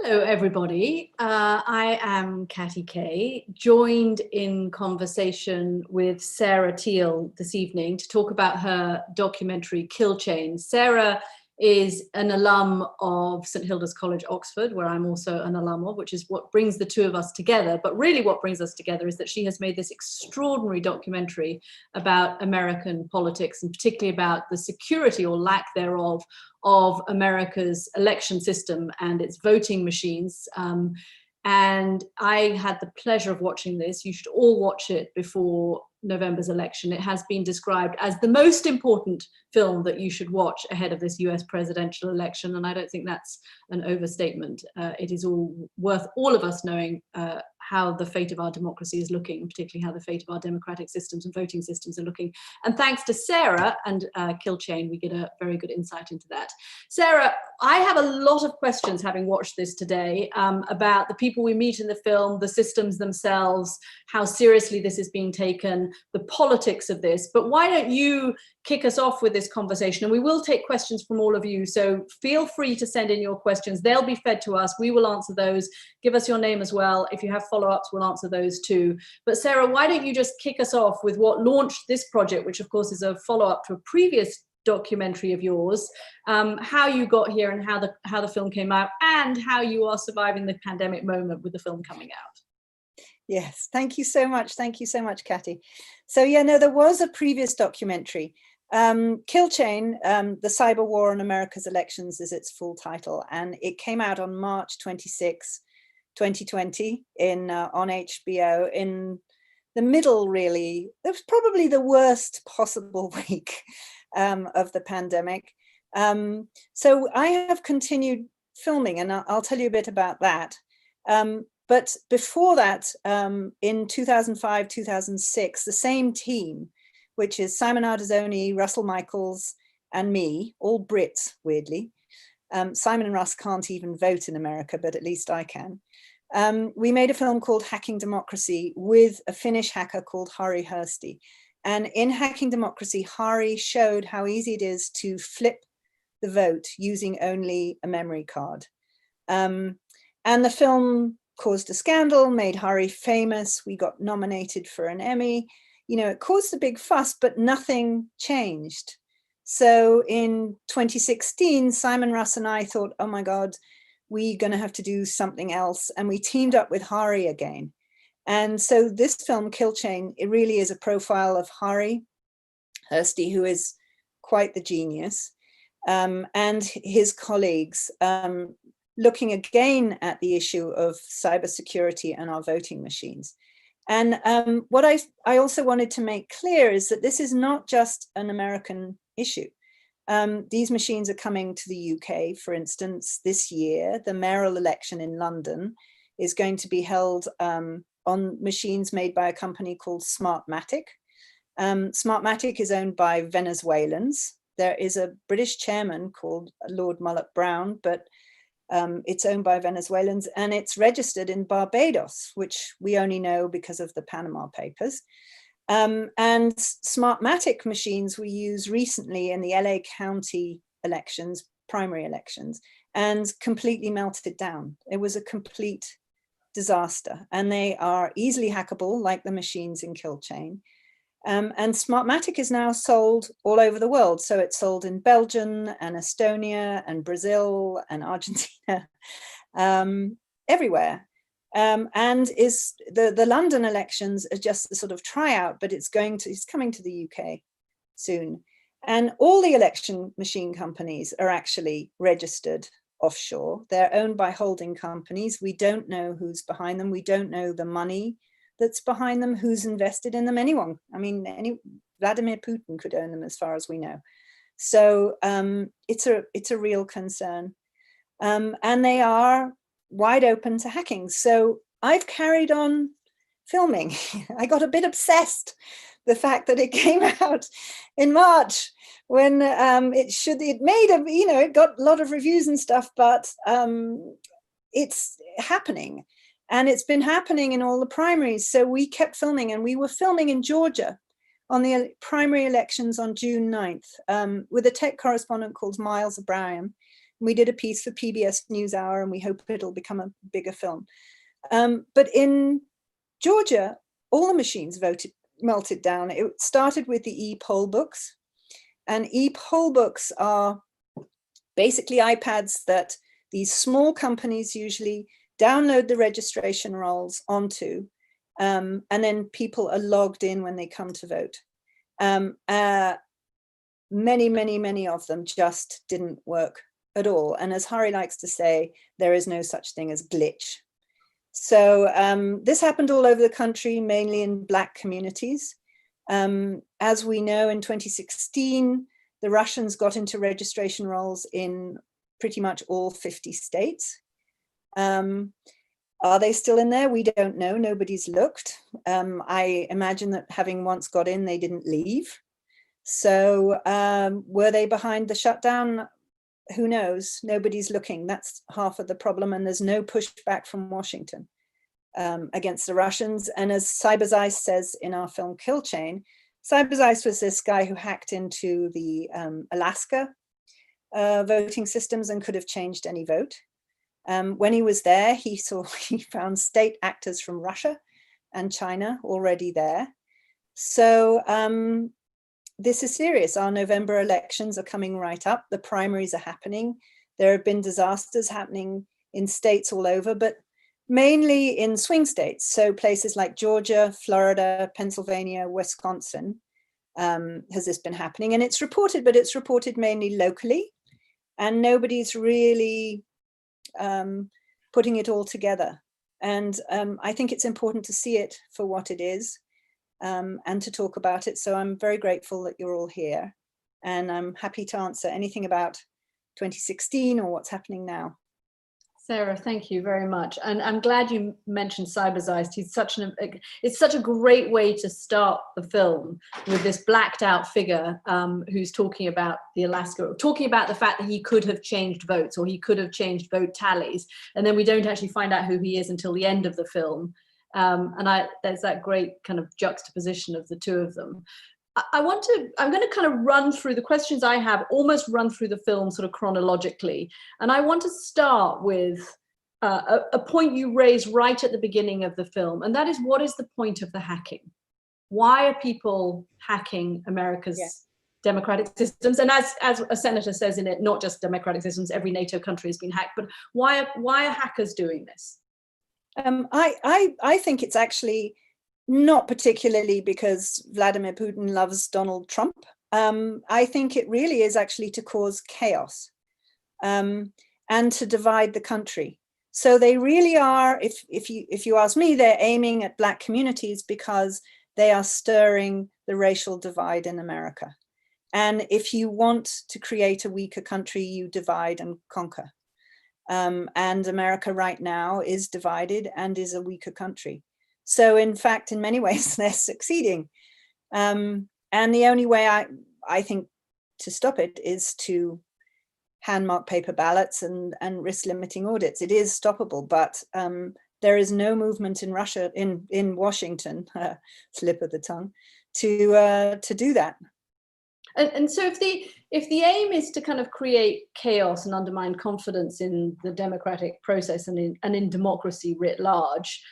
Hello, everybody. I am Katty Kay, joined in conversation with Sarah Teale this evening to talk about her documentary Kill Chain. Sarah is an alum of St Hilda's College, Oxford, where I'm also an alum of, which is what brings the two of us together. But really what brings us together is that she has made this extraordinary documentary about American politics, and particularly about the security or lack thereof of America's election system and its voting machines. And I had the pleasure of watching this. You should all watch it before November's election. It has been described as the most important film that you should watch ahead of this US presidential election. And I don't think that's an overstatement. It is all worth all of us knowing how the fate of our democracy is looking, particularly how the fate of our democratic systems and voting systems are looking. And thanks to Sarah and Kill Chain, we get a very good insight into that. Sarah, I have a lot of questions, having watched this today, about the people we meet in the film, the systems themselves, how seriously this is being taken, the politics of this. But why don't you kick us off with this conversation? And we will take questions from all of you, so feel free to send in your questions. They'll be fed to us. We will answer those. Give us your name as well. If you have follow-ups, we'll answer those too. But Sarah, why don't you just kick us off with what launched this project, which of course is a follow-up to a previous documentary of yours, how you got here and how the film came out, and how you are surviving the pandemic moment with the film coming out. Yes, thank you so much. Thank you so much, Katty. So yeah, no, there was a previous documentary. Kill Chain, The Cyber War on America's Elections is its full title, and it came out on March 26, 2020 on HBO in the middle, really. It was probably the worst possible week of the pandemic. So I have continued filming, and I'll tell you a bit about that. But before that, in 2005, 2006, the same team, which is Simon Ardezzoni, Russell Michaels, and me, all Brits, weirdly. Simon and Russ can't even vote in America, but at least I can. We made a film called Hacking Democracy with a Finnish hacker called Harri Hursti. And in Hacking Democracy, Harri showed how easy it is to flip the vote using only a memory card. And the film caused a scandal, made Harri famous. We got nominated for an Emmy. You know, it caused a big fuss, but nothing changed. So in 2016, Simon, Russ, and I thought, oh my God, we're going to have to do something else. And we teamed up with Harri again. And so this film, Kill Chain, it really is a profile of Harri Hursti, who is quite the genius, and his colleagues, looking again at the issue of cybersecurity and our voting machines. And what I also wanted to make clear is that this is not just an American issue. These machines are coming to the UK, for instance, this year. The mayoral election in London is going to be held on machines made by a company called Smartmatic. Smartmatic is owned by Venezuelans. There is a British chairman called Lord Mullock-Brown, but it's owned by Venezuelans, and it's registered in Barbados, which we only know because of the Panama Papers. And Smartmatic machines were used recently in the LA County elections, primary elections, and completely melted down. It was a complete disaster, and they are easily hackable like the machines in Kill Chain. And Smartmatic is now sold all over the world. So it's sold in Belgium and Estonia and Brazil and Argentina, everywhere. And is the London elections are just the sort of tryout, but it's coming to the UK soon. And all the election machine companies are actually registered offshore. They're owned by holding companies. We don't know who's behind them. We don't know the money that's behind them, who's invested in them. Anyone, I mean, Vladimir Putin could own them as far as we know. So it's a real concern. And they are wide open to hacking. So I've carried on filming. I got a bit obsessed. The fact that it came out in March when it got a lot of reviews and stuff, but it's happening. And it's been happening in all the primaries. So we kept filming, and we were filming in Georgia on the primary elections on June 9th with a tech correspondent called Miles O'Brien. We did a piece for PBS NewsHour, and we hope it'll become a bigger film. But in Georgia, all the machines melted down. It started with the e-poll books, and e-poll books are basically iPads that these small companies usually download the registration rolls onto, and then people are logged in when they come to vote. Many of them just didn't work at all. And as Harri likes to say, there is no such thing as glitch. So this happened all over the country, mainly in Black communities. As we know, in 2016, the Russians got into registration rolls in pretty much all 50 states. Are they still in there? We don't know. Nobody's looked. I imagine that having once got in, they didn't leave. So were they behind the shutdown? Who knows? Nobody's looking. That's half of the problem. And there's no pushback from Washington against the Russians. And as Cyberzeiss says in our film Kill Chain, Cyberzeiss was this guy who hacked into the Alaska voting systems and could have changed any vote. When he was there, he found state actors from Russia and China already there. So this is serious. Our November elections are coming right up. The primaries are happening. There have been disasters happening in states all over, but mainly in swing states. So places like Georgia, Florida, Pennsylvania, Wisconsin, has this been happening. And it's reported, but it's reported mainly locally. And nobody's really putting it all together. And I think it's important to see it for what it is and to talk about it. So I'm very grateful that you're all here. And I'm happy to answer anything about 2016 or what's happening now. Sarah, thank you very much. And I'm glad you mentioned Cyberzeiss. It's such a great way to start the film with this blacked out figure who's talking about the Alaska, talking about the fact that he could have changed votes or he could have changed vote tallies. And then we don't actually find out who he is until the end of the film. There's that great kind of juxtaposition of the two of them. I'm going to kind of run through the questions I have, almost run through the film sort of chronologically. And I want to start with a point you raised right at the beginning of the film. And that is, what is the point of the hacking? Why are people hacking America's democratic systems? And as a senator says in it, not just democratic systems, every NATO country has been hacked. But why are hackers doing this? I think it's actually not particularly because Vladimir Putin loves Donald Trump. I think it really is actually to cause chaos and to divide the country. So they really are, if you ask me, they're aiming at Black communities because they are stirring the racial divide in America. And if you want to create a weaker country, you divide and conquer. And America right now is divided and is a weaker country. So in fact, in many ways, they're succeeding. And the only way I think to stop it is to hand mark paper ballots and risk limiting audits. It is stoppable, but there is no movement in Russia, in Washington, slip of the tongue, to do that. And so if the aim is to kind of create chaos and undermine confidence in the democratic process and in democracy writ large,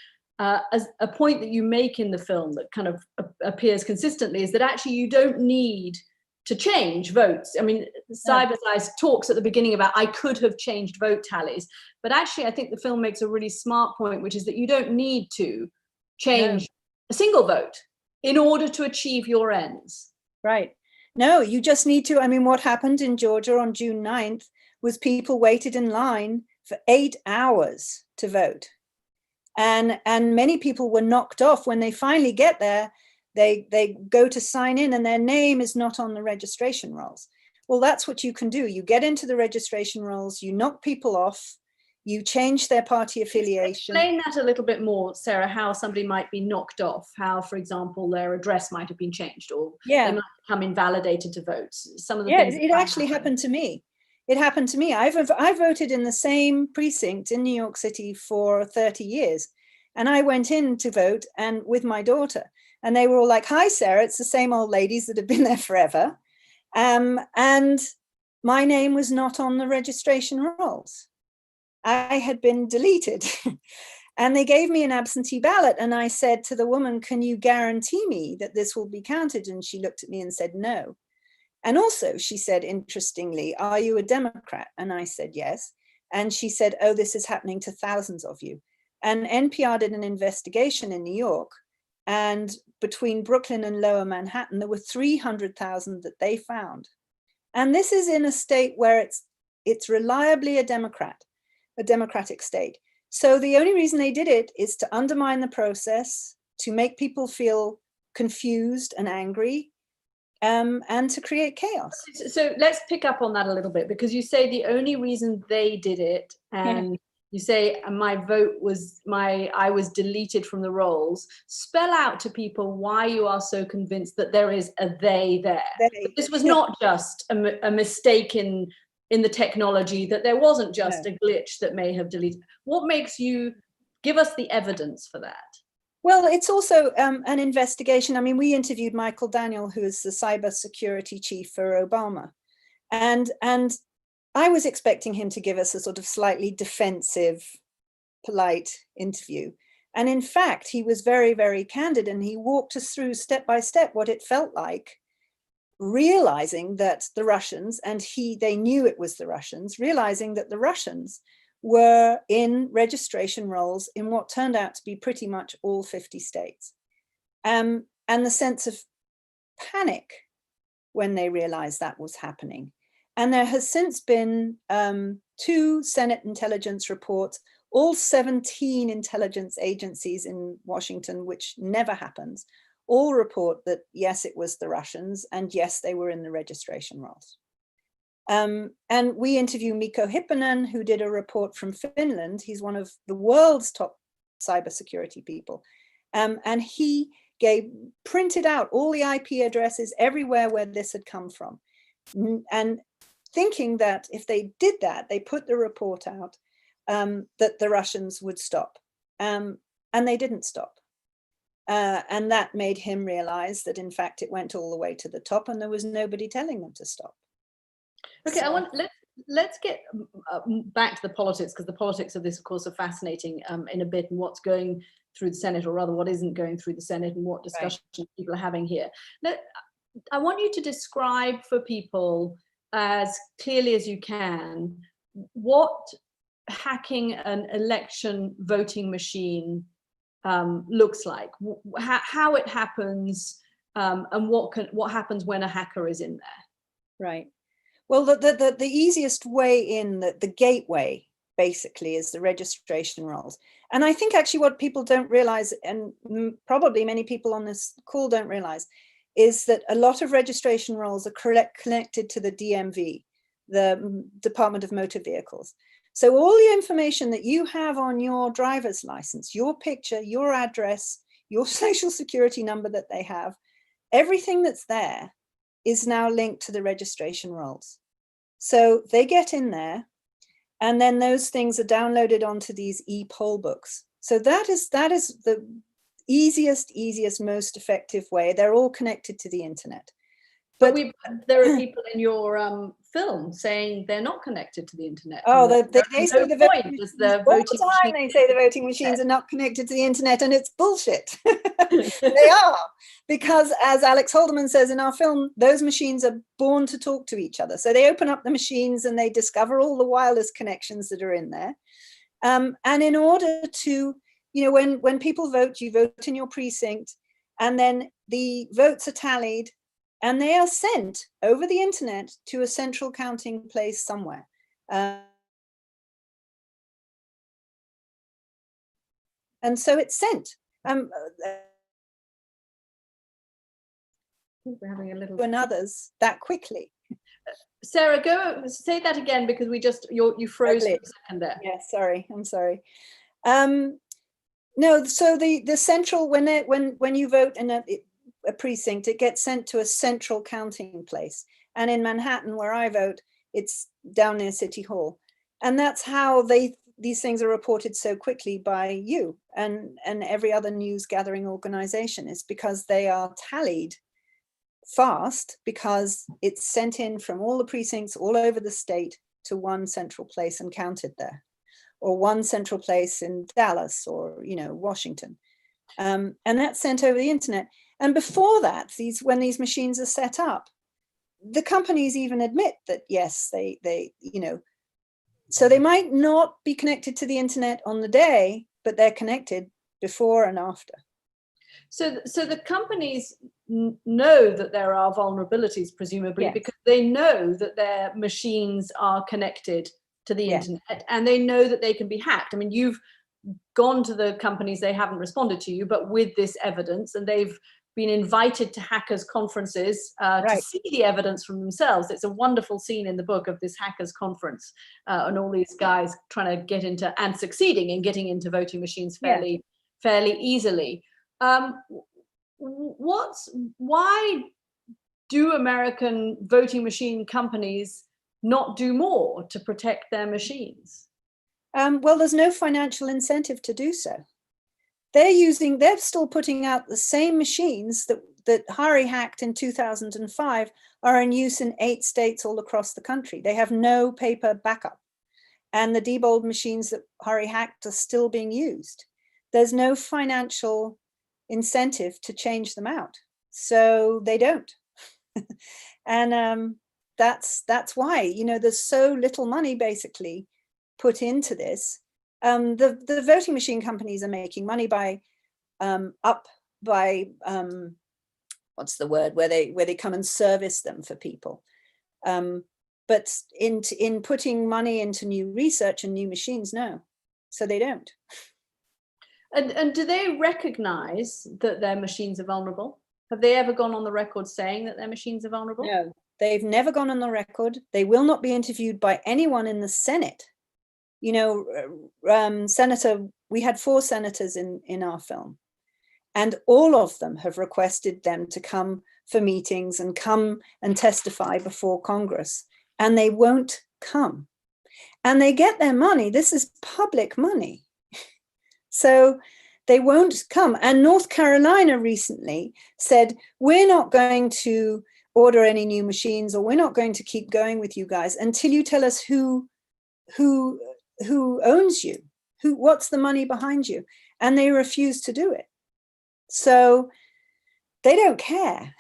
as a point that you make in the film that kind of appears consistently is that actually you don't need to change votes. I mean, Cyberzeiss talks at the beginning about I could have changed vote tallies, but actually I think the film makes a really smart point, which is that you don't need to change a single vote in order to achieve your ends. Right. No, you just need to. I mean, what happened in Georgia on June 9th was people waited in line for 8 hours to vote. And many people were knocked off when they finally get there. They go to sign in and their name is not on the registration rolls. Well, that's what you can do. You get into the registration rolls, you knock people off, you change their party affiliation. Explain that a little bit more, Sarah, how somebody might be knocked off, how, for example, their address might have been changed or they might become invalidated to vote. Some of the things it actually happened to me. It happened to me. I voted in the same precinct in New York City for 30 years. And I went in to vote and with my daughter. And they were all like, hi, Sarah, it's the same old ladies that have been there forever. And my name was not on the registration rolls. I had been deleted. And they gave me an absentee ballot. And I said to the woman, can you guarantee me that this will be counted? And she looked at me and said, no. And also she said, interestingly, are you a Democrat? And I said, yes. And she said, oh, this is happening to thousands of you. And NPR did an investigation in New York. And between Brooklyn and Lower Manhattan, there were 300,000 that they found. And this is in a state where it's reliably a democratic state. So the only reason they did it is to undermine the process, to make people feel confused and angry, and to create chaos. So let's pick up on that a little bit, because you say the only reason they did it, and you say my vote was I was deleted from the rolls. Spell out to people why you are so convinced that there is a they there. This was not just a mistake in the technology, that there wasn't just a glitch that may have deleted. What makes you give us the evidence for that? Well, it's also an investigation. I mean, we interviewed Michael Daniel, who is the cybersecurity chief for Obama. And I was expecting him to give us a sort of slightly defensive, polite interview. And in fact, he was very, very candid, and he walked us through step by step what it felt like, realizing that the Russians, and they knew it was the Russians, realizing that the Russians were in registration rolls in what turned out to be pretty much all 50 states. And the sense of panic when they realized that was happening. And there has since been 2 Senate intelligence reports, all 17 intelligence agencies in Washington, which never happens, all report that, yes, it was the Russians, and yes, they were in the registration rolls. And we interview Mikko Hipponen, who did a report from Finland. He's one of the world's top cybersecurity people. And he printed out all the IP addresses everywhere where this had come from. And thinking that if they did that, they put the report out, that the Russians would stop. And they didn't stop. And that made him realize that, in fact, it went all the way to the top and there was nobody telling them to stop. Okay, so, let's get back to the politics, because the politics of this, of course, are fascinating in a bit, and what's going through the Senate, or rather what isn't going through the Senate, and what discussions people are having here. I want you to describe for people as clearly as you can what hacking an election voting machine looks like, how it happens, and what happens when a hacker is in there. Right. Well, the easiest way in, the gateway, basically, is the registration rolls. And I think actually what people don't realize, and probably many people on this call don't realize, is that a lot of registration rolls are connected to the DMV, the Department of Motor Vehicles. So all the information that you have on your driver's license, your picture, your address, your social security number that they have, everything that's there is now linked to the registration rolls. So they get in there, and then those things are downloaded onto these e-poll books. So that is the easiest, most effective way. They're all connected to the internet. But there are people in your film saying they're not connected to the internet. Oh, they say the voting machines, they say the voting machines are not connected to the internet, and it's bullshit. They are, because as Alex Haldeman says in our film, those machines are born to talk to each other. So they open up the machines and they discover all the wireless connections that are in there. And in order to, when people vote, you vote in your precinct, and then the votes are tallied, and they are sent over the internet to a central counting place somewhere. And so it's sent. We're having a little. And others that quickly. Sarah, go say that again, because you froze for a second there. Yeah, sorry, I'm sorry. No, so the central, when you vote in a precinct, it gets sent to a central counting place. And in Manhattan, where I vote, it's down near City Hall. And that's how these things are reported so quickly by you and every other news gathering organization, is because they are tallied fast because it's sent in from all the precincts all over the state to one central place and counted there, or one central place in Dallas or, you know, Washington. And that's sent over the internet. And before that, when these machines are set up, the companies even admit that, yes, they, you know, so they might not be connected to the internet on the day, but they're connected before and after. So the companies know that there are vulnerabilities, presumably, Yes. because they know that their machines are connected to the internet, and they know that they can be hacked. I mean, you've gone to the companies, they haven't responded to you, but with this evidence, and they've been invited to hackers conferences to see the evidence from themselves. It's a wonderful scene in the book of this hackers conference and all these guys trying to get into and succeeding in getting into voting machines fairly easily. Why do American voting machine companies not do more to protect their machines? Well, there's no financial incentive to do so. They're still putting out the same machines that Harri hacked in 2005 are in use in 8 states all across the country. They have no paper backup. And the Diebold machines that Harri hacked are still being used. There's no financial incentive to change them out. So they don't. And that's why, you know, there's so little money basically put into this. The voting machine companies are making money by what's the word, where they come and service them for people. But in putting money into new research and new machines, no. So they don't. And do they recognize that their machines are vulnerable? Have they ever gone on the record saying that their machines are vulnerable? No, they've never gone on the record. They will not be interviewed by anyone in the Senate. You know, we had 4 senators in our film, and all of them have requested them to come for meetings and come and testify before Congress, and they won't come. And they get their money. This is public money. So they won't come. And North Carolina recently said, we're not going to order any new machines, or we're not going to keep going with you guys until you tell us who owns you, what's the money behind you. And they refuse to do it. So they don't care.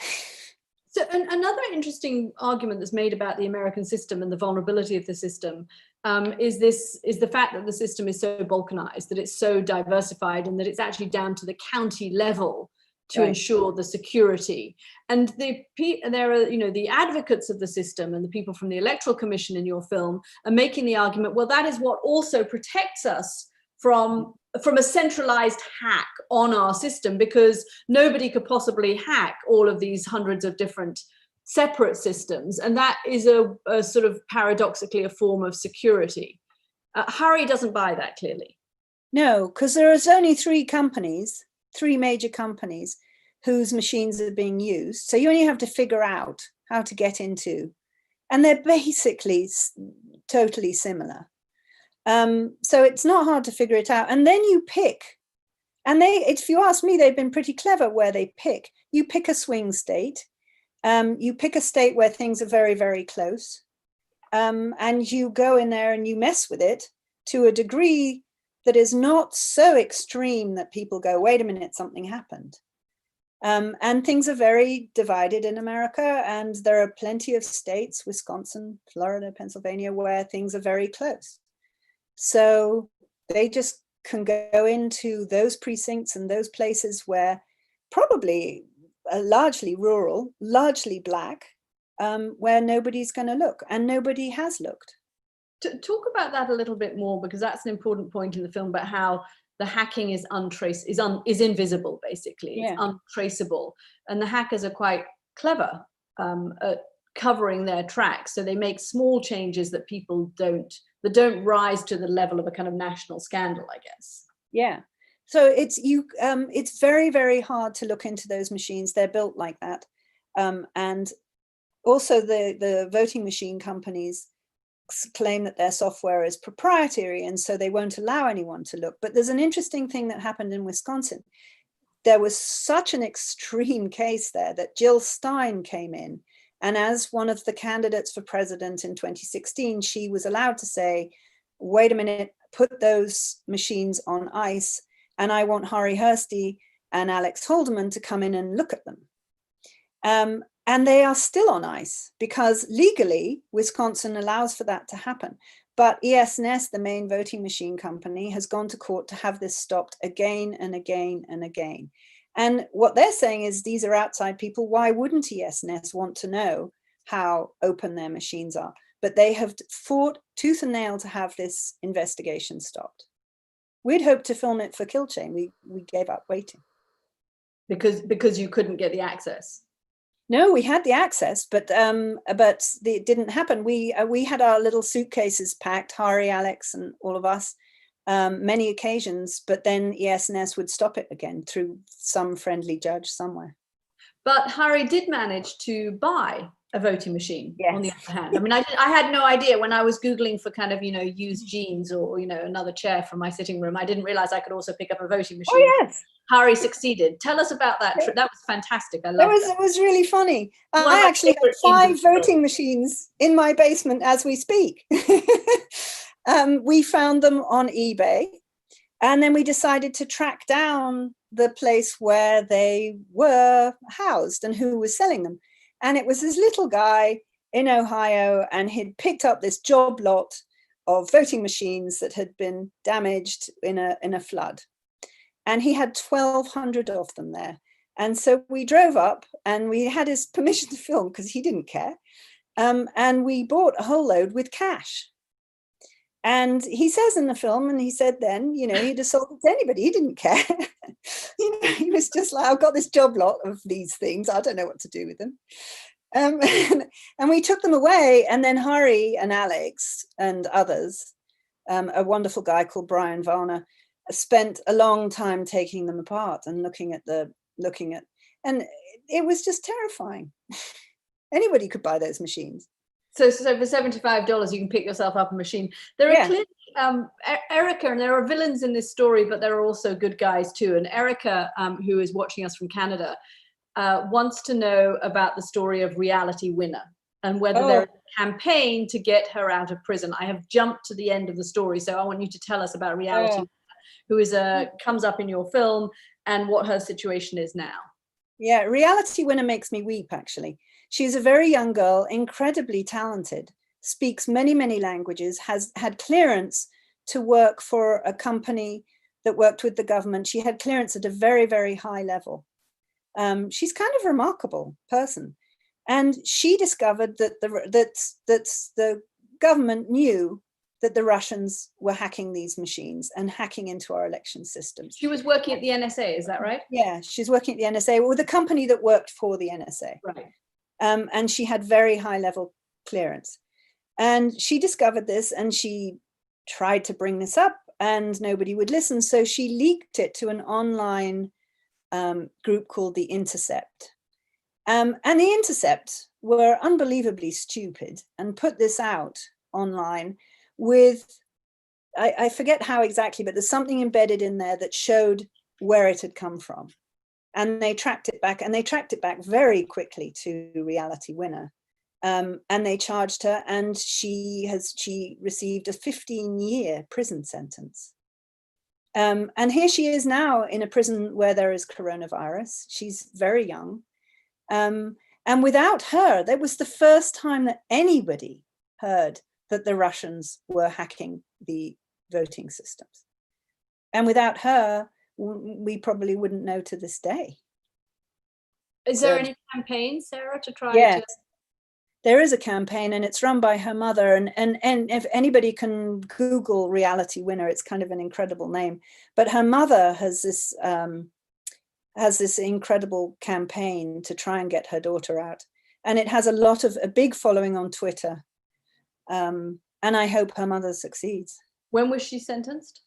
So another interesting argument that's made about the American system and the vulnerability of the system is the fact that the system is so balkanized, that it's so diversified, and that it's actually down to the county level to ensure the security. And there are, you know, the advocates of the system and the people from the Electoral Commission in your film are making the argument, well, that is what also protects us from a centralized hack on our system, because nobody could possibly hack all of these hundreds of different separate systems. And that is a sort of paradoxically a form of security. Harri doesn't buy that, clearly. No, because there is only 3 major companies whose machines are being used. So you only have to figure out how to get into, and they're basically totally similar. So it's not hard to figure it out. And then you pick, and if you ask me, they've been pretty clever where they pick. You pick a swing state, you pick a state where things are very, very close, and you go in there and you mess with it to a degree that is not so extreme that people go, wait a minute, something happened. And things are very divided in America, and there are plenty of states, Wisconsin, Florida, Pennsylvania, where things are very close. So they just can go into those precincts and those places where probably largely rural, largely Black, where nobody's going to look, and nobody has looked. To talk about that a little bit more, because that's an important point in the film about how the hacking is invisible, basically. It's untraceable, and the hackers are quite clever at covering their tracks. So they make small changes that people don't rise to the level of a kind of national scandal, I guess. Yeah. So it's very, very hard to look into those machines. They're built like that. And also the voting machine companies claim that their software is proprietary, and so they won't allow anyone to look. But there's an interesting thing that happened in Wisconsin. there was such an extreme case there that Jill Stein came in. And as one of the candidates for president in 2016, she was allowed to say, wait a minute, put those machines on ice. And I want Harri Hursti and Alex Haldeman to come in and look at them. And they are still on ice because legally Wisconsin allows for that to happen. But ES&S, the main voting machine company, has gone to court to have this stopped again and again and again. And what they're saying is these are outside people. Why wouldn't ES&S want to know how open their machines are? But they have fought tooth and nail to have this investigation stopped. We'd hoped to film it for Kill Chain. We gave up waiting. Because you couldn't get the access. No, we had the access, but it didn't happen. We had our little suitcases packed, Harri, Alex, and all of us, many occasions, but then ES&S would stop it again through some friendly judge somewhere. But Harri did manage to buy a voting machine, yes. On the other hand. I mean, I had no idea when I was Googling for kind of, used jeans or, another chair from my sitting room. I didn't realize I could also pick up a voting machine. Oh, yes. Harri succeeded. Tell us about that trip. That was fantastic. I loved it. It was really funny. I actually have 5 voting machines in my basement as we speak. We found them on eBay, and then we decided to track down the place where they were housed and who was selling them. And it was this little guy in Ohio, and he'd picked up this job lot of voting machines that had been damaged in a flood. And he had 1,200 of them there. And so we drove up, and we had his permission to film because he didn't care. And we bought a whole load with cash. And he says in the film, and he said then, he'd have sold it to anybody. He didn't care. He was just like, I've got this job lot of these things. I don't know what to do with them. And we took them away. And then Harri and Alex and others, a wonderful guy called Brian Varner, spent a long time taking them apart and looking at, and it was just terrifying. Anybody could buy those machines. So for $75, you can pick yourself up a machine. There are clearly Erica, and there are villains in this story, but there are also good guys too. And Erica, who is watching us from Canada, wants to know about the story of Reality Winner and whether there is a campaign to get her out of prison. I have jumped to the end of the story, so I want you to tell us about Reality Winner, who is comes up in your film, and what her situation is now. Yeah, Reality Winner makes me weep, actually. She's a very young girl, incredibly talented, speaks many, many languages, has had clearance to work for a company that worked with the government. She had clearance at a very, very high level. She's kind of a remarkable person. And she discovered that the government knew that the Russians were hacking these machines and hacking into our election systems. She was working at the NSA, is that right? Yeah, she's working at the NSA, with a company that worked for the NSA. Right. And she had very high level clearance. And she discovered this, and she tried to bring this up, and nobody would listen. So she leaked it to an online group called The Intercept. And The Intercept were unbelievably stupid and put this out online with, I forget how exactly, but there's something embedded in there that showed where it had come from. And they tracked it back, and they tracked it back very quickly to Reality Winner. And they charged her, and she received a 15-year prison sentence. And here she is now in a prison where there is coronavirus. She's very young. And without her, that was the first time that anybody heard that the Russians were hacking the voting systems. And without her, we probably wouldn't know to this day. Is there any campaign, Sarah, to try to? There is a campaign, and it's run by her mother. And if anybody can Google Reality Winner, it's kind of an incredible name. But her mother has this incredible campaign to try and get her daughter out. And it has a big following on Twitter. And I hope her mother succeeds. When was she sentenced?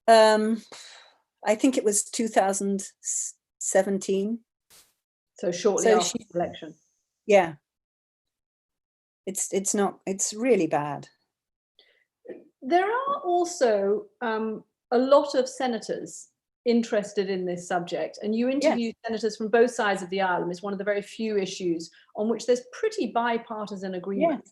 I think it was 2017. So shortly after the election. Yeah. It's really bad. There are also a lot of senators interested in this subject, and you interview senators from both sides of the aisle, and it's one of the very few issues on which there's pretty bipartisan agreement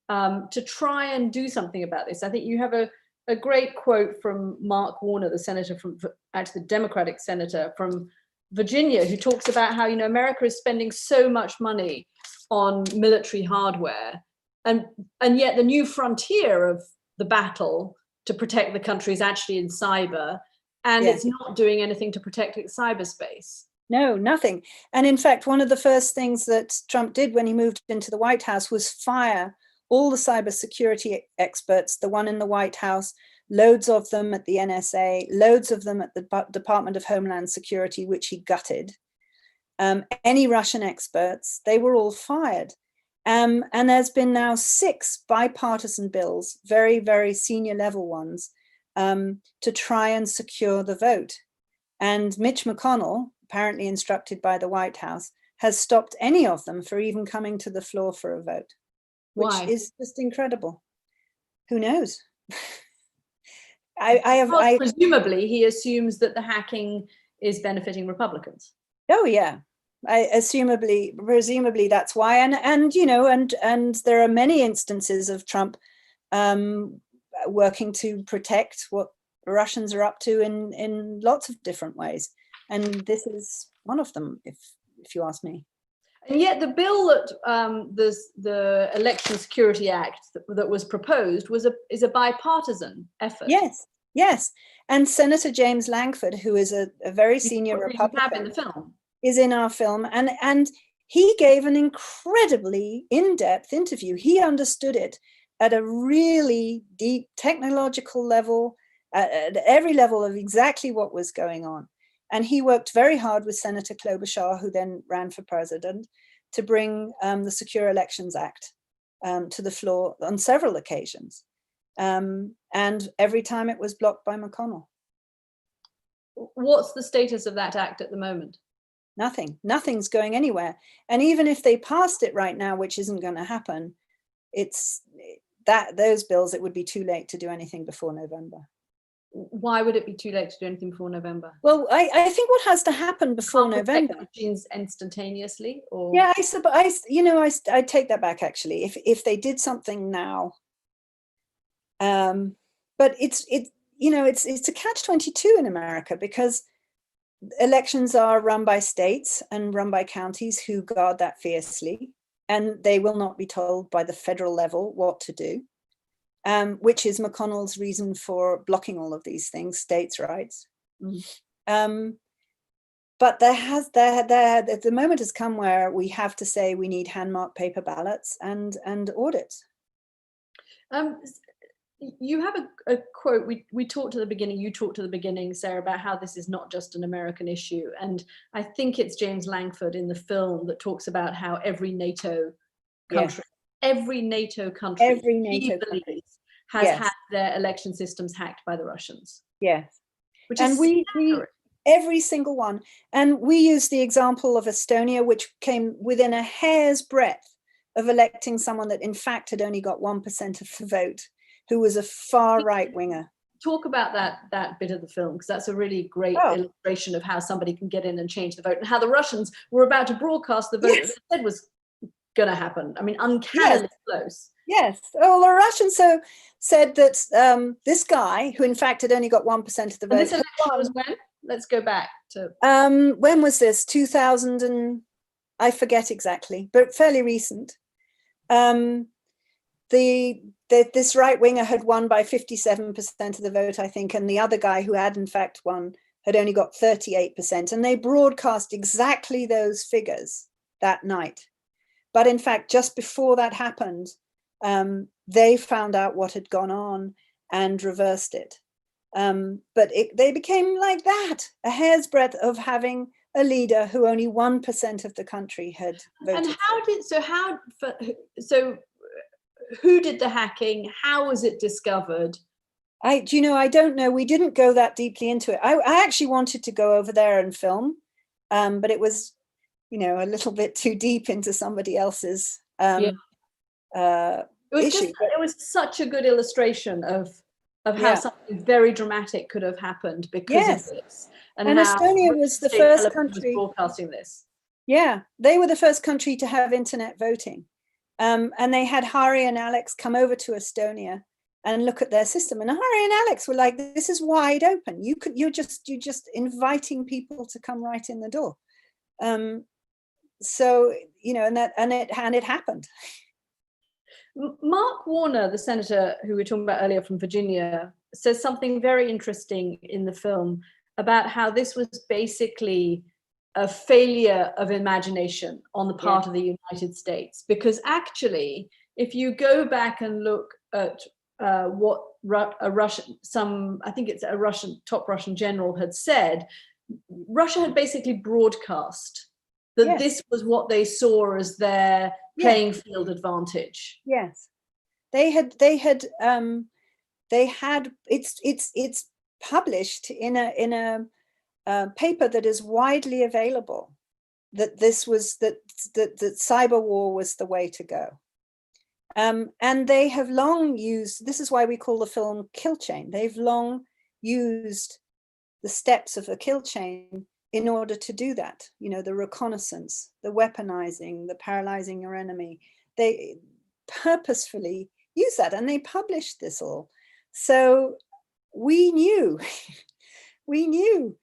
to try and do something about this. I think you have a great quote from Mark Warner, the senator from, actually the Democratic senator from Virginia, who talks about how, you know, America is spending so much money on military hardware, and yet the new frontier of the battle to protect the country is actually in cyber, and it's not doing anything to protect its cyberspace. No, nothing. And in fact, one of the first things that Trump did when he moved into the White House was fire all the cybersecurity experts, the one in the White House, loads of them at the NSA, loads of them at the Department of Homeland Security, which he gutted. Any Russian experts, they were all fired. And there's been now 6 bipartisan bills, very, very senior level ones, to try and secure the vote. And Mitch McConnell, apparently instructed by the White House, has stopped any of them for even coming to the floor for a vote, which is just incredible. Who knows? Presumably, he assumes that the hacking is benefiting Republicans. Oh yeah, presumably that's why. And you know, and there are many instances of Trump working to protect what the Russians are up to in lots of different ways, and this is one of them, if you ask me. And yet the bill that the Election Security Act that was proposed is a bipartisan effort. Yes. And Senator James Langford, who is a very senior Republican, in the film, is in our film, and he gave an incredibly in-depth interview. He understood it at a really deep technological level, at every level of exactly what was going on. And he worked very hard with Senator Klobuchar, who then ran for president, to bring the Secure Elections Act to the floor on several occasions. And every time it was blocked by McConnell. What's the status of that act at the moment? Nothing's going anywhere. And even if they passed it right now, which isn't going to happen, it's those bills, it would be too late to do anything before November. Why would it be too late to do anything before November? Well, I think what has to happen before November, machines instantaneously, or yeah, I take that back actually. If they did something now, but it's a catch-22 in America, because elections are run by states and run by counties who guard that fiercely, and they will not be told by the federal level what to do. Which is McConnell's reason for blocking all of these things, states' rights. But the moment has come where we have to say we need hand-marked paper ballots and audits. You have a quote, we talked at the beginning, you talked at the beginning, Sarah, about how this is not just an American issue. And I think it's James Langford in the film that talks about how every NATO country, every NATO country has had their election systems hacked by the Russians. Yes. Which and is we every single one. And we use the example of Estonia, which came within a hair's breadth of electing someone that in fact had only got 1% of the vote, who was a far right winger. Talk about that bit of the film, because that's a really great illustration of how somebody can get in and change the vote, and how the Russians were about to broadcast the vote that they said was going to happen. I mean, uncannily close. Yes. Oh, the Russians said that this guy, who in fact had only got 1% of the vote. And this election was when? Let's go back to. When was this? 2000 and I forget exactly, but fairly recent. This right winger had won by 57% of the vote, I think, and the other guy who had in fact won had only got 38%, and they broadcast exactly those figures that night. But in fact, just before that happened, they found out what had gone on and reversed it. But they became like that, a hair's breadth of having a leader who only 1% of the country had voted. And who did the hacking? How was it discovered? I don't know. We didn't go that deeply into it. I actually wanted to go over there and film, but it was, a little bit too deep into somebody else's issue. It was such a good illustration of of how something very dramatic could have happened because of this, and how Estonia was the state first television country was broadcasting this. Yeah, they were the first country to have internet voting, and they had Harri and Alex come over to Estonia and look at their system. And Harri and Alex were like, "This is wide open. You're just inviting people to come right in the door." So you know, and it happened. Mark Warner, the senator who we were talking about earlier from Virginia, says something very interesting in the film about how this was basically a failure of imagination on the part of the United States. Because actually, if you go back and look at what a Russian, I think it's a top Russian general had said, Russia had basically broadcast that this was what they saw as their playing field advantage. Yes, they had it's published in a paper that is widely available, that cyber war was the way to go. And they have long used, this is why we call the film Kill Chain. They've long used the steps of a kill chain in order to do that. You know, the reconnaissance, the weaponizing, the paralyzing your enemy. They purposefully use that, and they published this all. So we knew, we knew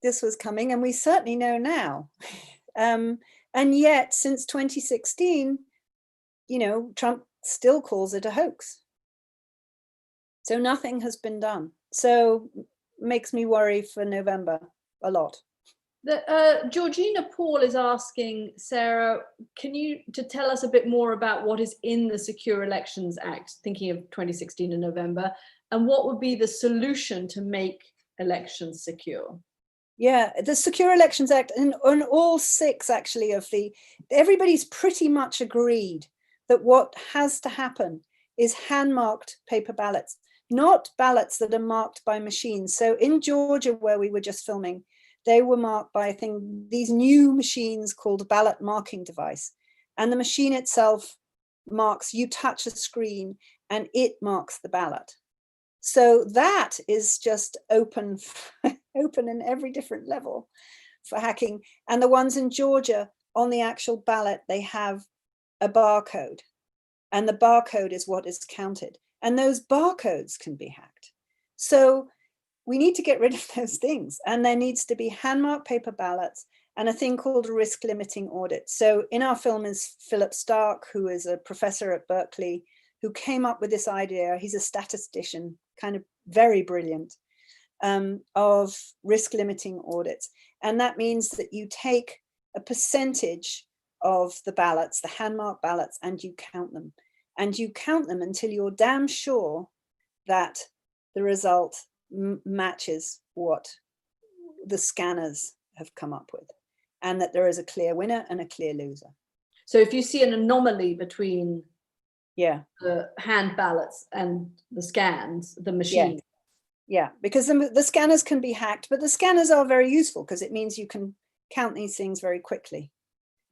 this was coming, and we certainly know now. And yet, since 2016, you know, Trump still calls it a hoax. So nothing has been done. So makes me worry for November a lot. Georgina Paul is asking, Sarah, can you tell us a bit more about what is in the Secure Elections Act, thinking of 2016 in November, and what would be the solution to make elections secure? Yeah, the Secure Elections Act, and on all six actually everybody's pretty much agreed that what has to happen is hand-marked paper ballots, not ballots that are marked by machines. So in Georgia, where we were just filming, they were marked by, I think, these new machines called a ballot marking device. And the machine itself marks, you touch a screen and it marks the ballot. So that is just open in every different level for hacking. And the ones in Georgia, on the actual ballot, they have a barcode. And the barcode is what is counted. And those barcodes can be hacked. So we need to get rid of those things. And there needs to be hand-marked paper ballots and a thing called a risk limiting audit. So in our film is Philip Stark, who is a professor at Berkeley, who came up with this idea. He's a statistician, kind of very brilliant, of risk limiting audits. And that means that you take a percentage of the ballots, the hand-marked ballots, and you count them. And you count them until you're damn sure that the result matches what the scanners have come up with, and that there is a clear winner and a clear loser. So if you see an anomaly between the hand ballots and the scans, the machine. Yeah, because the scanners can be hacked, but the scanners are very useful because it means you can count these things very quickly.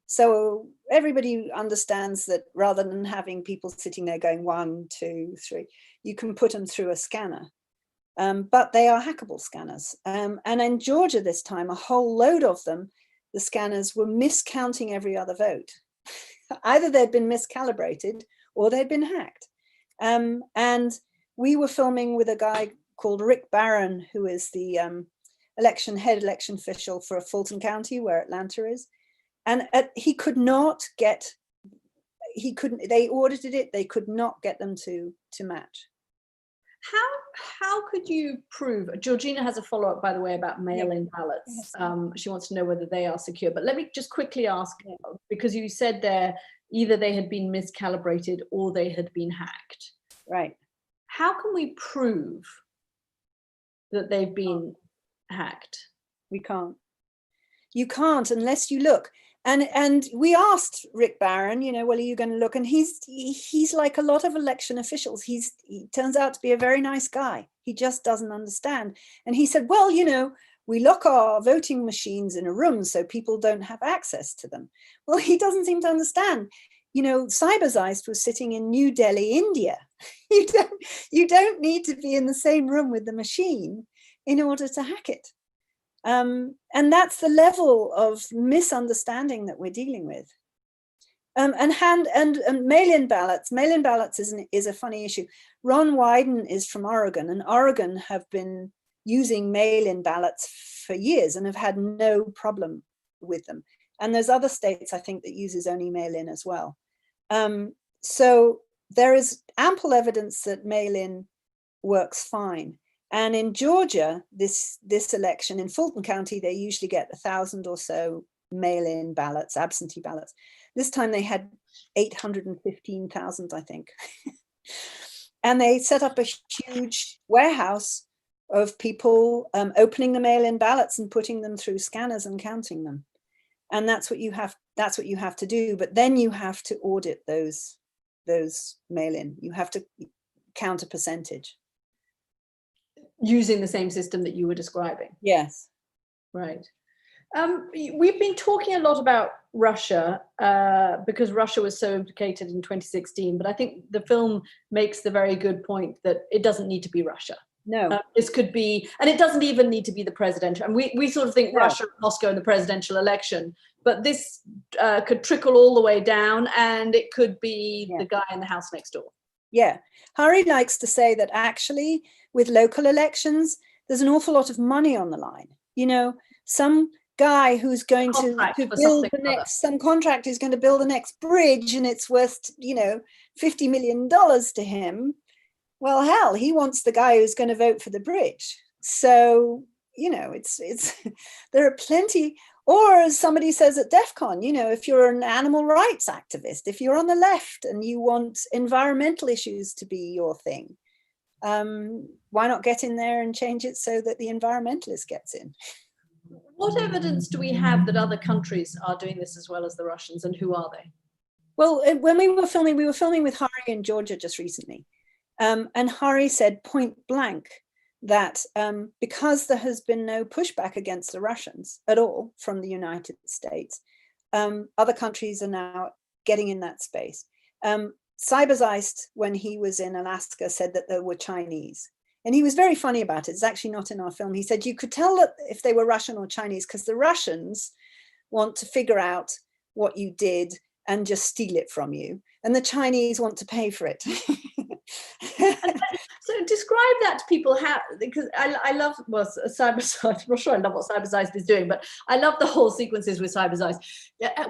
So everybody understands that rather than having people sitting there going 1, 2, 3, you can put them through a scanner. But they are hackable scanners. And in Georgia this time, a whole load of them, the scanners were miscounting every other vote. Either they'd been miscalibrated or they'd been hacked. And we were filming with a guy called Rick Barron, who is the head election official for Fulton County, where Atlanta is. And he could not get, they audited it, they could not get them to match. How could you prove? Georgina has a follow-up, by the way, about mail-in ballots. She wants to know whether they are secure. But let me just quickly ask, because you said there, either they had been miscalibrated or they had been hacked. Right. How can we prove that they've been hacked? We can't. You can't unless you look. And we asked Rick Barron, you know, well, are you going to look? And he's like a lot of election officials. He turns out to be a very nice guy. He just doesn't understand. And he said, well, you know, we lock our voting machines in a room so people don't have access to them. Well, he doesn't seem to understand. Cybergeist was sitting in New Delhi, India. You don't need to be in the same room with the machine in order to hack it. And that's the level of misunderstanding that we're dealing with. And mail-in ballots. Mail-in ballots is a funny issue. Ron Wyden is from Oregon, and Oregon have been using mail-in ballots for years and have had no problem with them. And there's other states, I think, that uses only mail-in as well. So there is ample evidence that mail-in works fine. And in Georgia, this election, in Fulton County, they usually get 1,000 or so mail-in ballots, absentee ballots. This time they had 815,000, I think. And they set up a huge warehouse of people opening the mail-in ballots and putting them through scanners and counting them. And that's what you have to do. But then you have to audit those mail-in. You have to count a percentage. Using the same system that you were describing. Yes. Right. We've been talking a lot about Russia because Russia was so implicated in 2016, but I think the film makes the very good point that it doesn't need to be Russia. No. This could be, and it doesn't even need to be the presidential. And we sort of think Russia, Moscow in the presidential election, but this could trickle all the way down, and it could be the guy in the house next door. Yeah. Harri likes to say that actually with local elections, there's an awful lot of money on the line. Some guy who's going to build the next, some contractor is going to build the next bridge and it's worth, $50 million to him. Well, hell, he wants the guy who's going to vote for the bridge. So, it's there are plenty. Or as somebody says at DEF CON, if you're an animal rights activist, if you're on the left and you want environmental issues to be your thing, why not get in there and change it so that the environmentalist gets in? What evidence do we have that other countries are doing this as well as the Russians, and who are they? Well, when we were filming with Harri in Georgia just recently. And Harri said point blank that because there has been no pushback against the Russians at all from the United States, other countries are now getting in that space. Cybergeist, when he was in Alaska, said that there were Chinese. And he was very funny about it. It's actually not in our film. He said you could tell that if they were Russian or Chinese because the Russians want to figure out what you did and just steal it from you. And the Chinese want to pay for it. So describe that to people, because I love Cybergeist. I'm not sure I love what Cybergeist is doing, but I love the whole sequences with Cybergeist.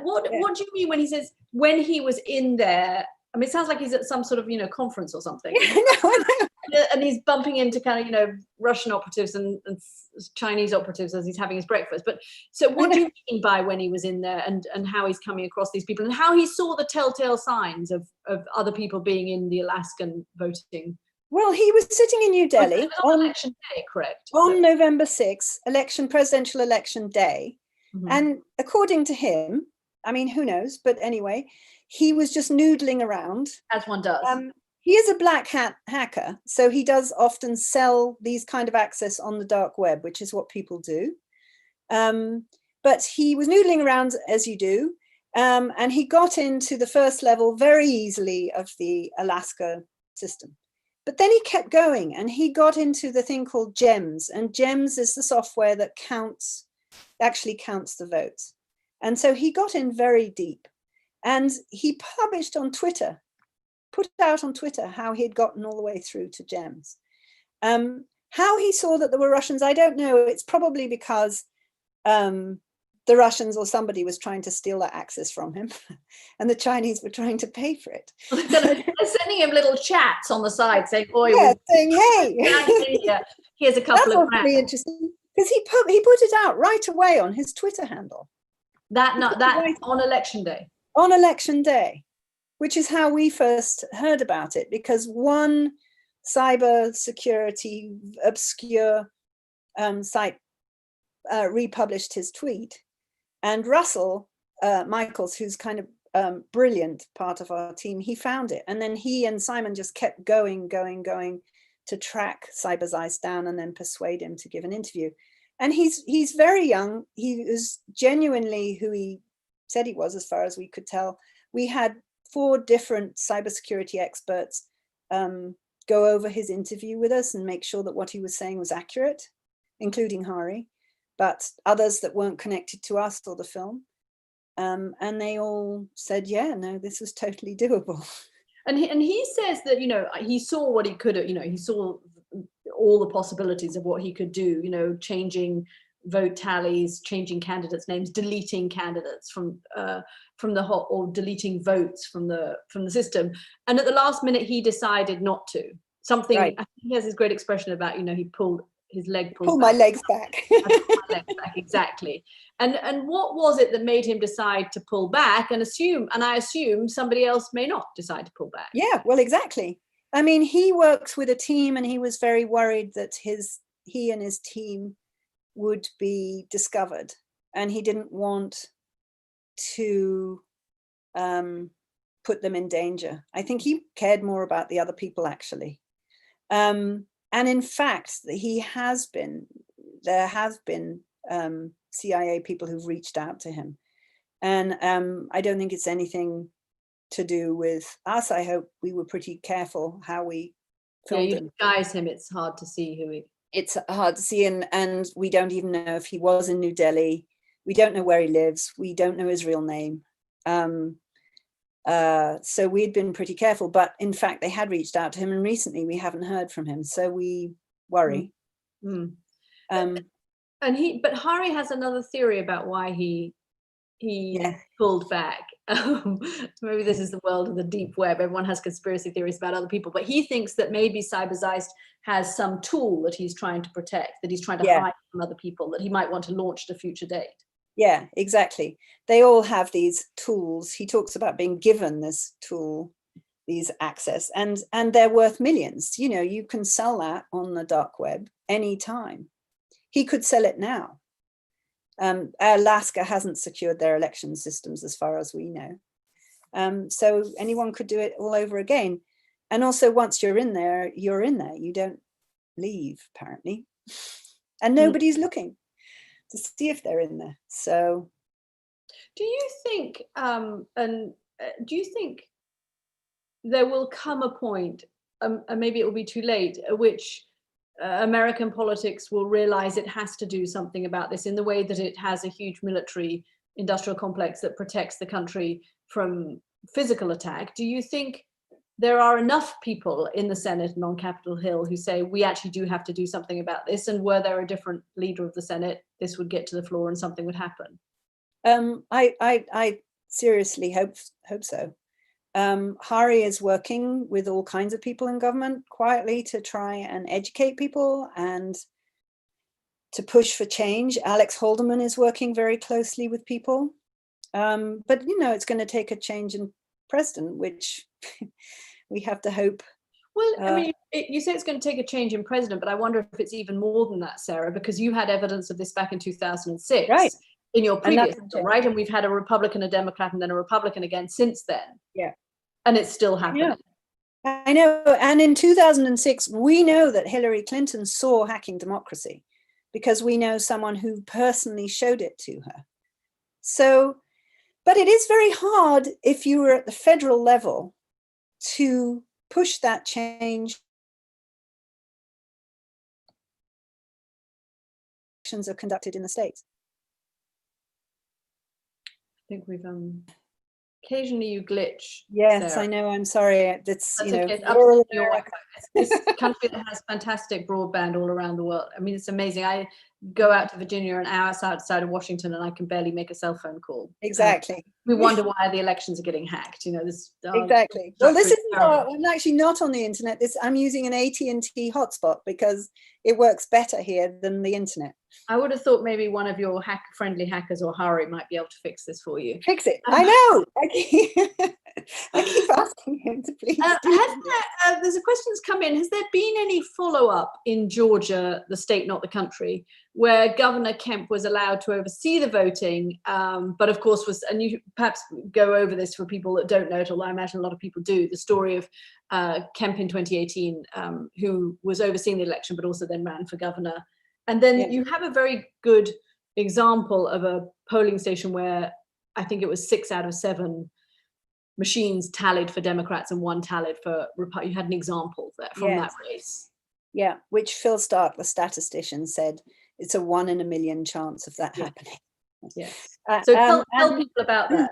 What do you mean when he says when he was in there? I mean, it sounds like he's at some sort of conference or something. And he's bumping into kind of Russian operatives and Chinese operatives as he's having his breakfast. But so what do you mean by when he was in there and how he's coming across these people and how he saw the telltale signs of other people being in the Alaskan voting? Well, he was sitting in New Delhi on election day, correct? On November 6th, presidential election day. Mm-hmm. And according to him, I mean, who knows? But anyway, he was just noodling around. As one does. He is a black hat hacker, so he does often sell these kind of access on the dark web, which is what people do. But he was noodling around as you do, and he got into the first level very easily of the Alaska system. But then he kept going, and he got into the thing called GEMS, and GEMS is the software that actually counts the votes. And so he got in very deep, and he published on Twitter, put out on Twitter how he had gotten all the way through to GEMS. How he saw that there were Russians, I don't know. It's probably because the Russians or somebody was trying to steal that access from him and the Chinese were trying to pay for it. They're sending him little chats on the side saying, "Boy, saying, hey, here's a couple of really interesting." Because he put it out right away on his Twitter handle. That on election day. On election day, which is how we first heard about it, because one cyber security obscure site republished his tweet, and Russell Michaels, who's kind of brilliant part of our team, he found it, and then he and Simon just kept going to track Cybergeist down and then persuade him to give an interview. And he's very young. He was genuinely who he said he was, as far as we could tell. We had 4 different cybersecurity experts go over his interview with us and make sure that what he was saying was accurate, including Harri, but others that weren't connected to us or the film. And they all said, yeah, no, this was totally doable. And he says that, you know, he saw what he could, you know, he saw all the possibilities of what he could do, you know, changing vote tallies, changing candidates' names, deleting candidates from the hot, or deleting votes from the system. And at the last minute, he decided not to. Something, Right. I think he has this great expression about, you know, he pulled his leg. Pull my legs back. I pulled my legs back, exactly. And what was it that made him decide to pull back and I assume somebody else may not decide to pull back? Yeah, well, exactly. I mean, he works with a team, and he was very worried that he and his team would be discovered, and he didn't want to put them in danger. I think he cared more about the other people, actually. And in fact, there have been CIA people who've reached out to him. And I don't think it's anything to do with us. I hope we were pretty careful how we filmed him. Disguise him. It's hard to see who he. It's hard to see, and we don't even know if he was in New Delhi. We don't know where he lives. We don't know his real name. So we'd been pretty careful, but in fact, they had reached out to him, and recently we haven't heard from him. So we worry. Mm. But Harri has another theory about why he pulled back. Maybe this is the world of the deep web. Everyone has conspiracy theories about other people, but he thinks that maybe Cyberzeist has some tool that he's trying to protect, that he's trying to hide from other people, that he might want to launch at a future date. Yeah, exactly. They all have these tools. He talks about being given this tool, these access, and they're worth millions. You know, you can sell that on the dark web anytime. He could sell it now. Alaska hasn't secured their election systems as far as we know. So anyone could do it all over again. And also, once you're in there, you're in there. You don't leave, apparently. And nobody's looking to see if they're in there. So do you think there will come a point, and maybe it will be too late, at which American politics will realize it has to do something about this, in the way that it has a huge military industrial complex that protects the country from physical attack? Do you think there are enough people in the Senate and on Capitol Hill who say we actually do have to do something about this, and were there a different leader of the Senate, this would get to the floor and something would happen? I seriously hope so. Harri is working with all kinds of people in government quietly to try and educate people and to push for change. Alex Haldeman is working very closely with people. But, you know, it's going to take a change in president, which we have to hope. Well, I mean, you say it's going to take a change in president, but I wonder if it's even more than that, Sarah, because you had evidence of this back in 2006. Right. In your previous film, right? And we've had a Republican, a Democrat, and then a Republican again since then. Yeah. And it's still happening. I know. And in 2006, we know that Hillary Clinton saw hacking democracy because we know someone who personally showed it to her. So, but it is very hard if you were at the federal level to push that change. Elections are conducted in the states. I think we've occasionally you glitch. Yes, Sarah. I know. I'm sorry. That's you know, okay. This country that has fantastic broadband all around the world. I mean, it's amazing. I go out to Virginia an hour outside of Washington, and I can barely make a cell phone call. Exactly. We wonder why the elections are getting hacked. You know, this. Exactly. Well, this is not. I'm actually not on the internet. I'm using an AT&T hotspot because it works better here than the internet. I would have thought maybe one of your friendly hackers or Harri might be able to fix this for you. Fix it. I know. I keep asking him to please. There's a question that's come in. Has there been any follow-up in Georgia, the state, not the country, where Governor Kemp was allowed to oversee the voting, but of course and you perhaps go over this for people that don't know it, although I imagine a lot of people do, the story of Kemp in 2018, who was overseeing the election, but also then ran for governor. And then you have a very good example of a polling station where I think it was 6 out of 7 machines tallied for Democrats and one tallied for Republicans. You had an example there from that race. Yeah, which Phil Stark, the statistician, said it's a 1 in a million chance of that happening. Yes. So tell people about that.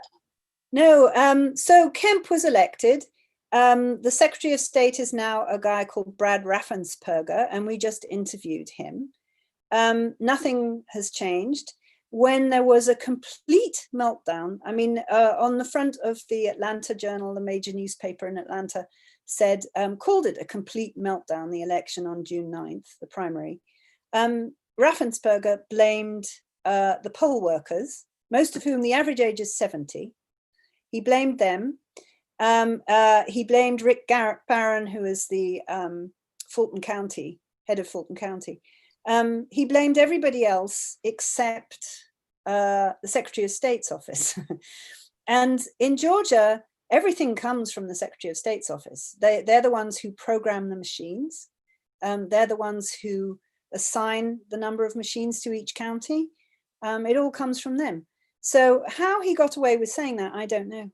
No, so Kemp was elected. The Secretary of State is now a guy called Brad Raffensperger, and we just interviewed him. Nothing has changed. When there was a complete meltdown, I mean, on the front of the Atlanta Journal, the major newspaper in Atlanta, said, called it a complete meltdown, the election on June 9th, the primary. Raffensperger blamed the poll workers, most of whom the average age is 70. He blamed them. He blamed Rick Barron, who is the Fulton County, head of Fulton County. He blamed everybody else except the Secretary of State's office. And in Georgia, everything comes from the Secretary of State's office. They're the ones who program the machines. They're the ones who assign the number of machines to each county. It all comes from them. So how he got away with saying that, I don't know.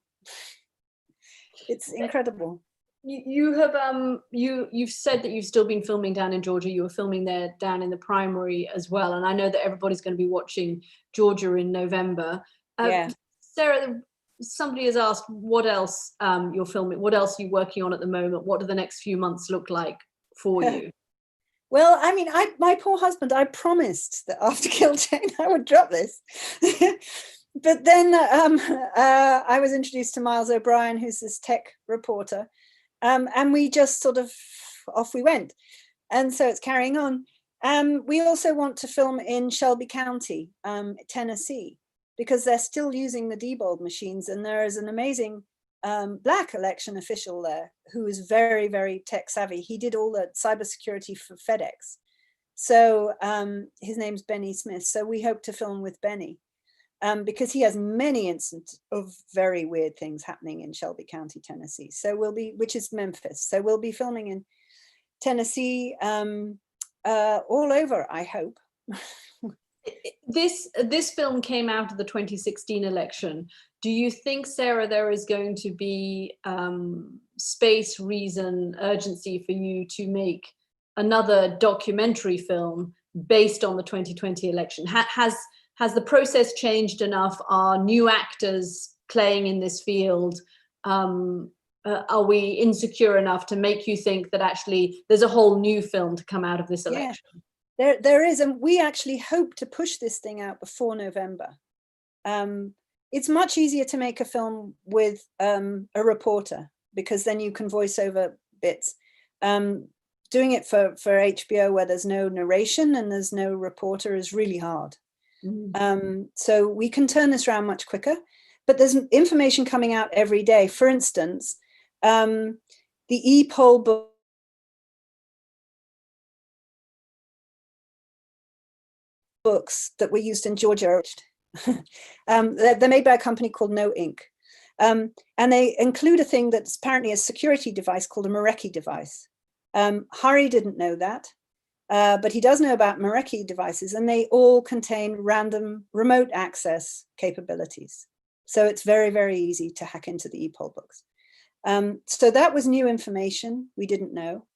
It's incredible. You've said that you've still been filming down in Georgia. You were filming there down in the primary as well. And I know that everybody's going to be watching Georgia in November. Sarah, somebody has asked what else you're filming, what else are you working on at the moment? What do the next few months look like for you? Well, I mean, my poor husband, I promised that after Kill Chain I would drop this. But then I was introduced to Miles O'Brien, who's this tech reporter. And we just sort of, off we went. And so it's carrying on. We also want to film in Shelby County, Tennessee, because they're still using the Diebold machines. And there is an amazing Black election official there who is very, very tech savvy. He did all the cybersecurity for FedEx. So his name's Benny Smith. So we hope to film with Benny. Because he has many instances of very weird things happening in Shelby County, Tennessee. So which is Memphis. So we'll be filming in Tennessee, all over, I hope. This film came out of the 2016 election. Do you think, Sarah, there is going to be space, reason, urgency for you to make another documentary film based on the 2020 election? Has the process changed enough? Are new actors playing in this field? Are we insecure enough to make you think that actually there's a whole new film to come out of this election? Yeah, there is, and we actually hope to push this thing out before November. It's much easier to make a film with a reporter, because then you can voice over bits. Doing it for HBO, where there's no narration and there's no reporter, is really hard. So we can turn this around much quicker, but there's information coming out every day. For instance, the e-poll books that were used in Georgia, they're made by a company called No Ink. And they include a thing that's apparently a security device called a Marecki device. Harri didn't know that. But he does know about Marecki devices, and they all contain random remote access capabilities. So it's very, very easy to hack into the e-poll books. So that was new information we didn't know.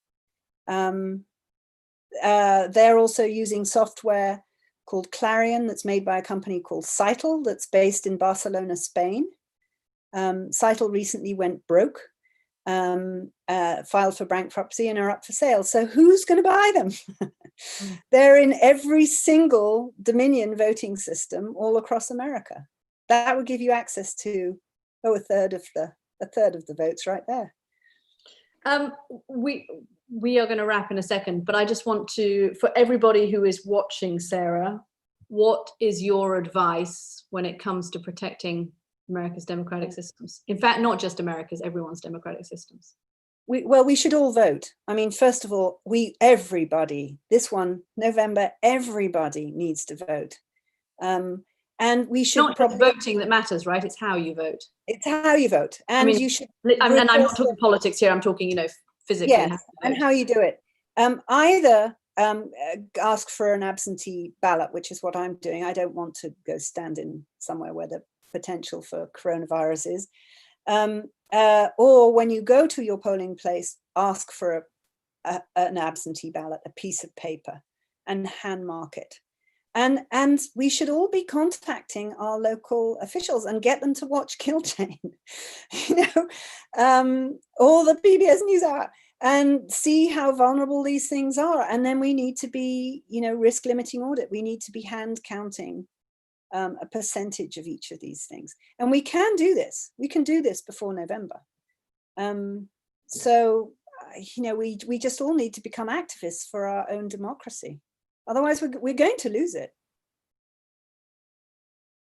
They're also using software called Clarion that's made by a company called Teale that's based in Barcelona, Spain. Teale recently went broke. Filed for bankruptcy and are up for sale. So who's going to buy them? They're in every single Dominion voting system all across America. That would give you access to a third of the votes right there. We are going to wrap in a second, but I just want to, for everybody who is watching, Sarah, what is your advice when it comes to protecting America's democratic systems? In fact, not just America's, everyone's democratic systems. We should all vote. I mean, first of all, everybody, this one, November, everybody needs to vote. And we should not just voting that matters, right? It's how you vote. It's how you vote. And I mean, you should. And I'm not talking politics here. I'm talking, physically. Yes, and how you do it. Either ask for an absentee ballot, which is what I'm doing. I don't want to go stand in somewhere where the potential for coronavirus is. Or when you go to your polling place, ask for an absentee ballot, a piece of paper, and hand mark it. And we should all be contacting our local officials and get them to watch Kill Chain, or the PBS NewsHour, and see how vulnerable these things are. And then we need to be, risk limiting audit. We need to be hand counting a percentage of each of these things. And we can do this. We can do this before November. So, we just all need to become activists for our own democracy. Otherwise, we're going to lose it.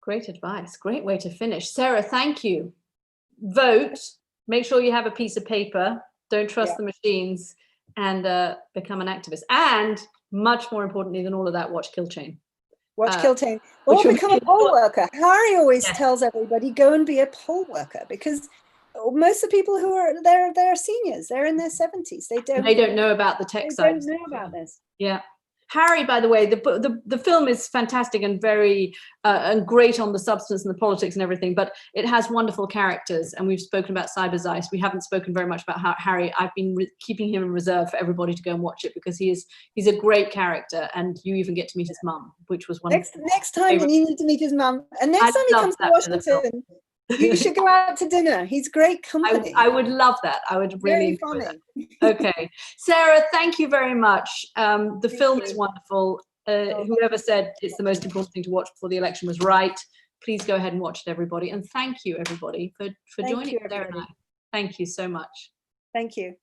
Great advice. Great way to finish. Sarah, thank you. Vote. Make sure you have a piece of paper. Don't trust the machines, and become an activist. And much more importantly than all of that, watch Kill Chain. Watch Kill Chain. Or become a poll worker. Harri always tells everybody, go and be a poll worker, because most of the people who are there, they're seniors. They're in their 70s. They don't know about the tech side. They don't know about this. Yeah. Harri, by the way, the film is fantastic and very and great on the substance and the politics and everything, but it has wonderful characters, and we've spoken about Cyber Zeiss. We haven't spoken very much about Harri. I've been keeping him in reserve for everybody to go and watch it, because he's a great character, and you even get to meet his mum, which was one next time you need to meet his mum, and next time he comes to Washington, you should go out to dinner. He's great company. I would love that. I would really enjoy that. Okay. Sarah, thank you very much. The film is wonderful. Whoever said it's the most important thing to watch before the election was right. Please go ahead and watch it, everybody. And thank you, everybody, for joining Sarah and I. Thank you so much. Thank you.